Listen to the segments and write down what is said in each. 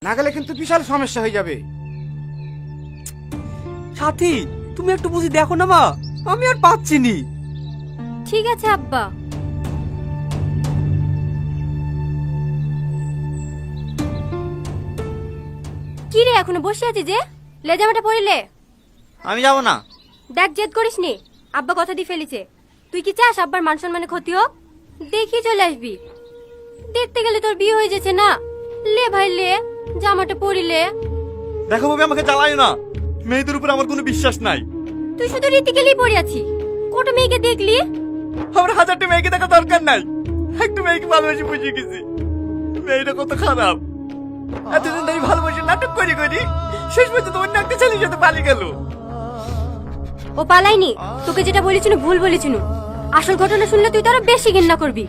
না গেলে কিন্তু বিশাল সমস্যা হয়ে যাবে। সাথী, তুমি একটু বুঝি দেখো না মা, আমি আর পাচ্ছি নি। ঠিক আছে আব্বা। কি রে এখনো বসে আছিস যে? লেজামাটা পরিলে? আমি যাব না। দেখ জেদ করিস নি, আব্বা কথা দিয়ে ফেলেছে। তুই কি চাস আব্বার মান সম্মানে ক্ষতি হোক? দেখি চলে আসবি। দেখতে গেলে তোর বিয়ে হয়ে যাচ্ছে না। লে ভাই লে, জামাটা পরিলে। দেখো ভাবি, আমাকে জ্বালায় না, মেয়েদের উপর আমার কোনো বিশ্বাস নাই। তুই শুধু রীতি গেলেই পড়ে আছি। কত মেয়েকে দেখলি? আমার হাজারটা মেয়েকে দেখা দরকার নাই, একটা মেয়েকে ভালোবেসে বুঝে গেছি। মেয়েটা কত খারাপ, এতদিন ধরে ভালোবাসে নাটক করি করি শেষ পর্যন্ত অন্য একটা ছেলের সাথে পালিয়ে গেল। ও পালাইনি, তোকে যেটা বলেছিল ভুল বলেছিল। আসল ঘটনা শুনলে তুই তো আরো বেশি ঘৃণা করবি।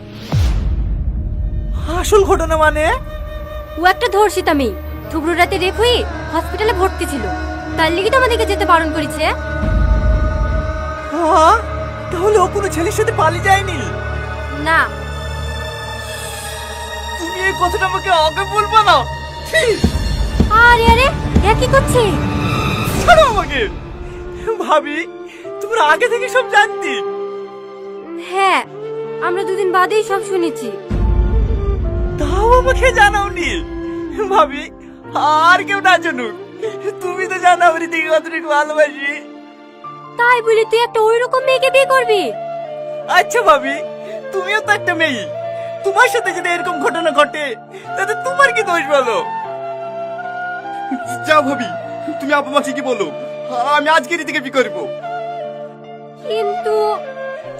আসল ঘটনা মানে? ও একটা ধর্ষিতা মেয়ে, থুবড়ু রাতে রেপ হয়ে হসপিটালে ভর্তি ছিল। তার লিগে তো আমাদেরকে যেতে বারণ করেছে। তাহলে ও কোনো ছেলের সাথে পালিয়ে যায়নি? না। তুমি এই কথাটা আমাকে আগে বলবা না? আরে আরে, এ কি করছে? ছাড়ো আমাকে। ভাবি, তোমরা আগে থেকে সব জানতি? হ্যাঁ, আমরা দুদিন বাদেই সব শুনেছি। তাও আমাকে জানাওনি? ভাবি, আর কেউ না জানুক, তুমি তো জানো আমি দিকে কতটুকু ভালোবাসি। তাই বলি তুই একটা ওইরকম মেয়েকে বিয়ে করবি? আচ্ছা ভাবি, তুমিও তো একটা মেয়ে, তোমার সাথে যদি এরকম ঘটনা ঘটে তাতে তোমার কি দোষ বলো? যা ভাবি, তুমি আপা মাকে কি বলো, আমি আজকেরই থেকে বিয়ে করবো। কিন্তু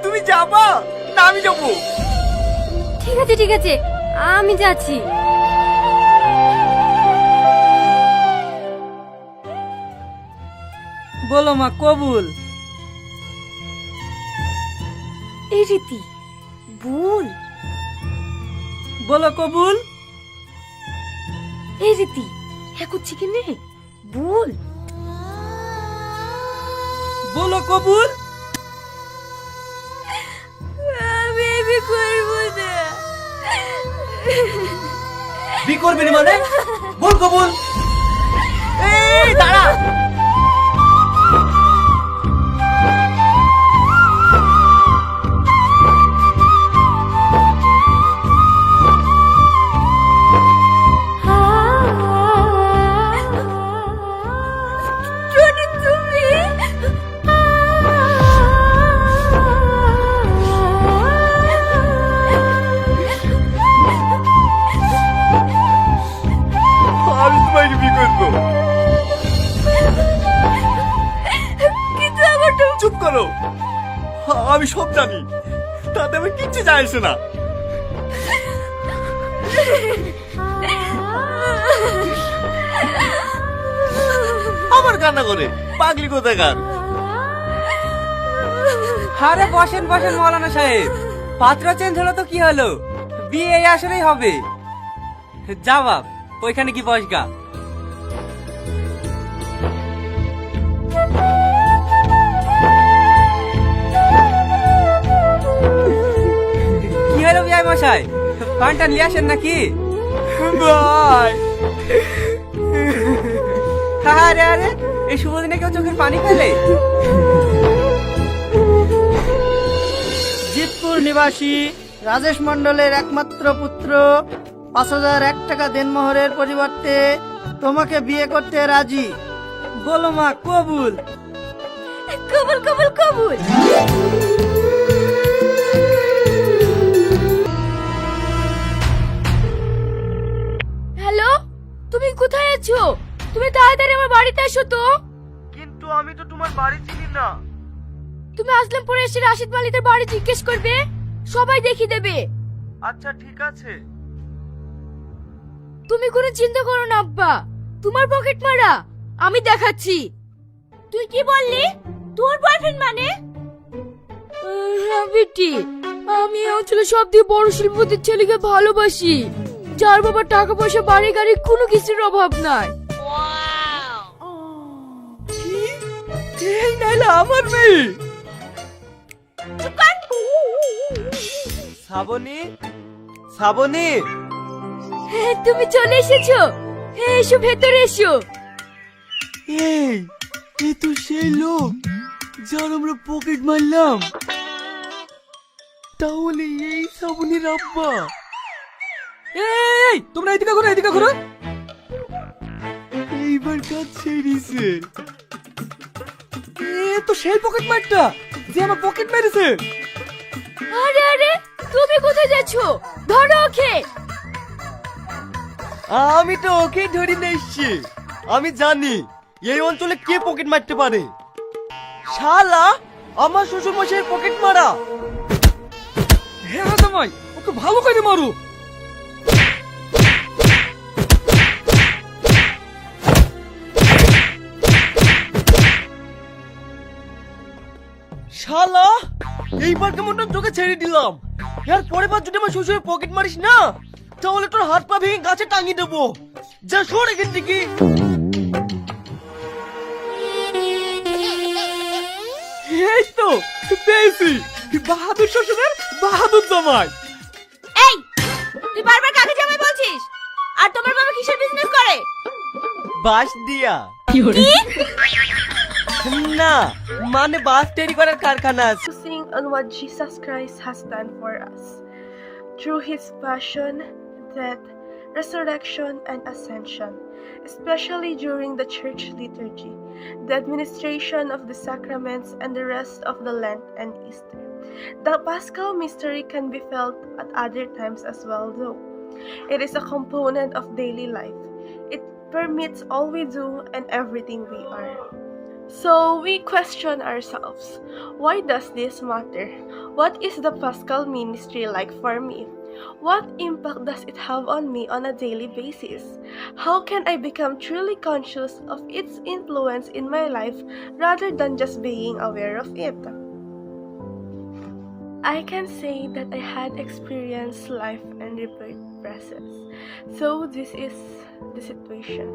তুমি যাবা না আমি যাবো? ঠিক আছে ঠিক আছে, আমি যাচ্ছি। বলো মা, কবুল। এই রীতি ভুল। বলো কবুল। এই রীতি হ্যাঁ করছি কি নে? ভুল। বলো কবুল। আমি বিয়ে করবো না। বিয়ে করবি না মানে? বল কবুল। এই দাঁড়া। আমি তোমাকে বিয়ে করবো। কিন্তু আমার তো চুপ করো, আমি সব জানি, তাতে আমি কিচ্ছু যায় আসে না। আমার কান্না করে পাগলি কোথাকার। আরে বসেন বসেন মৌলানা সাহেব, পাত্র চেঞ্জ হলো তো কি হলো, বিয়ে এই আসরেই হবে। যা বাপ, ওইখানে কি বসগা। কি হলো বিআই মশাই, পানটা নিয়ে আসেন নাকি? ভাই, আরে আরে, এই শুভ দিনে কেউ চোখের পানি ফেলে? জিতপুর নিবাসী রাজেশ মণ্ডলের একমাত্র পুত্র ৫,০০০ টাকা দেনমোহরের পরিবর্তে তোমাকে বিয়ে করতে রাজি। বলো মা, কবুল। কবুল কবুল কবুল। হ্যালো, তুমি কোথায় আছো? তুমি তাড়াতাড়ি আমার বাড়িতে এসো তো। কিন্তু আমি তো তোমার বাড়ি চিনি না। তুমি আসলামপুরে এসে রাশিদ মালিকের বাড়ি জিজ্ঞেস করবে, সবাই দেখিয়ে দেবে। আচ্ছা ঠিক আছে। তুমি কোনো চিন্তা করো না আব্বা, তোমার পকেট মারা আমি দেখাচ্ছি। তুই কি বললি? তোর বয়ফ্রেন্ড মানে? হ্যাঁ বেটি, আমি এই অঞ্চলে সব থেকে বড় শিল্পতির ছেলেকে ভালোবাসি, যার বাবা টাকা পয়সা বাড়ি গাড়ি কোনো কিছুর অভাব নাই। এই নাইলে আমার মেয়ে। শ্রাবণী, শ্রাবণী। তুমি চলে এসেছো, এসো ভেতরে এসো। এই এ তো সেই লোক যার আমরা পকেট মারলাম। তাহলে এই শ্রাবণীর আব্বা। এই তোমরা এদিকে ঘুরো, এদিকে ঘুরো। এইবার কাজ ছেড়েছে। এ তো সেই পকেট মারটা যে আমার পকেট মেরেছে। আরে আরে তুমি কোথায় যাচ্ছ? ধরো ওকে। আমি তো ওকেই ধরে নিয়ে এসছি। আমি জানি এই অঞ্চলে কে পকেট মারতে পারে। শালা আমার শ্বশুর মশাইয়ের পকেট মারা। হ্যাঁ জামাই, ওকে ভালো করে মারো। শালা এইবার কেমন তোকে ছেড়ে দিলাম। এর পরের বার যদি আমার শ্বশুরের পকেট মারিস না তাহলে তোর হাত পা ভেঙে গাছে টাঙিয়ে দেবো। যা সর এখান থেকে। এই তো পেয়েছি, বাহাদুর শ্বশুরের বাহাদুর জামাই। এই তুই বারবার কাকে জামাই বলছিস? আর তোমার বাবা কিসের বিজনেস করে? বাঁশ দিয়া না, মানে বাঁশ তৈরি করার কারখানা আছে। Focusing on what Jesus Christ has done for us through his passion, death, resurrection, and ascension, especially during the church liturgy, the administration of the sacraments, and the rest of the Lent and Easter. The Paschal mystery can be felt at other times as well, though. It is a component of daily life. It permeates all we do and everything we are. So we question ourselves, why does this matter? What is the Paschal ministry like for me? What impact does it have on me on a daily basis? How can I become truly conscious of its influence in my life rather than just being aware of it? I can say that I had experienced life and rebirth process. So this is the situation.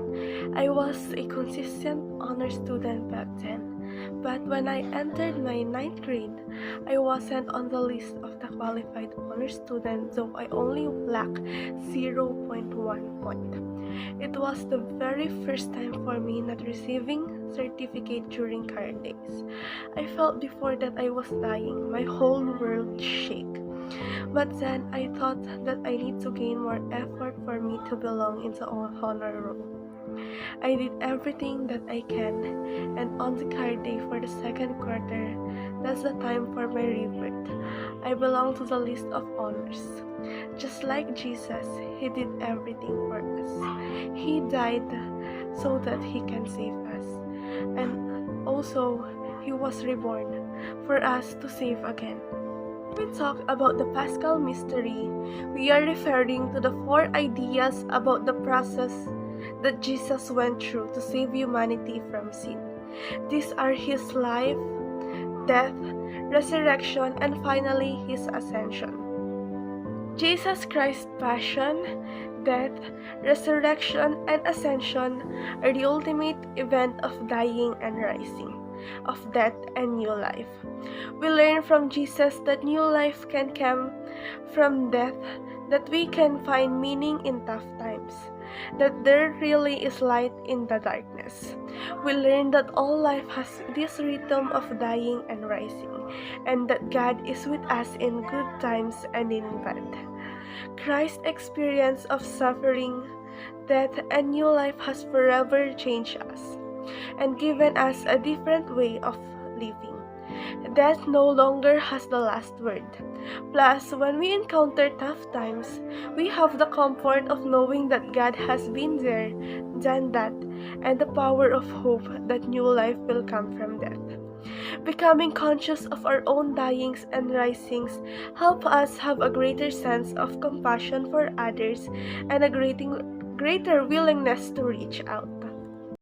I was a consistent honor student back then, but when I entered my 9th grade, I wasn't on the list of the qualified honor students, though I only lacked 0.1 point. It was the very first time for me not receiving certificate during card days. I felt before that I was dying, my whole world shake. But then I thought that I need to gain more effort for me to belong in the honor roll. I did everything that I can, and on the card day for the second quarter, that's the time for my rebirth. I belong to the list of honors. Just like Jesus, he did everything for us. He died so that he can save us. And also, he was reborn for us to save again. When we talk about the Paschal mystery, we are referring to the 4 ideas about the process that Jesus went through to save humanity from sin. These are his life, death, resurrection, and finally his ascension. Jesus Christ's passion, death, resurrection, and ascension are the ultimate event of dying and rising, of death and new life. We learn from Jesus that new life can come from death, that we can find meaning in tough times, that there really is light in the darkness. We learn that all life has this rhythm of dying and rising, and that God is with us in good times and in bad. Christ's experience of suffering, death, and new life has forever changed us and given us a different way of living. Death no longer has the last word. Plus, when we encounter tough times, we have the comfort of knowing that God has been there, done that, and the power of hope that new life will come from death. Becoming conscious of our own dyings and risings help us have a greater sense of compassion for others and a greater willingness to reach out.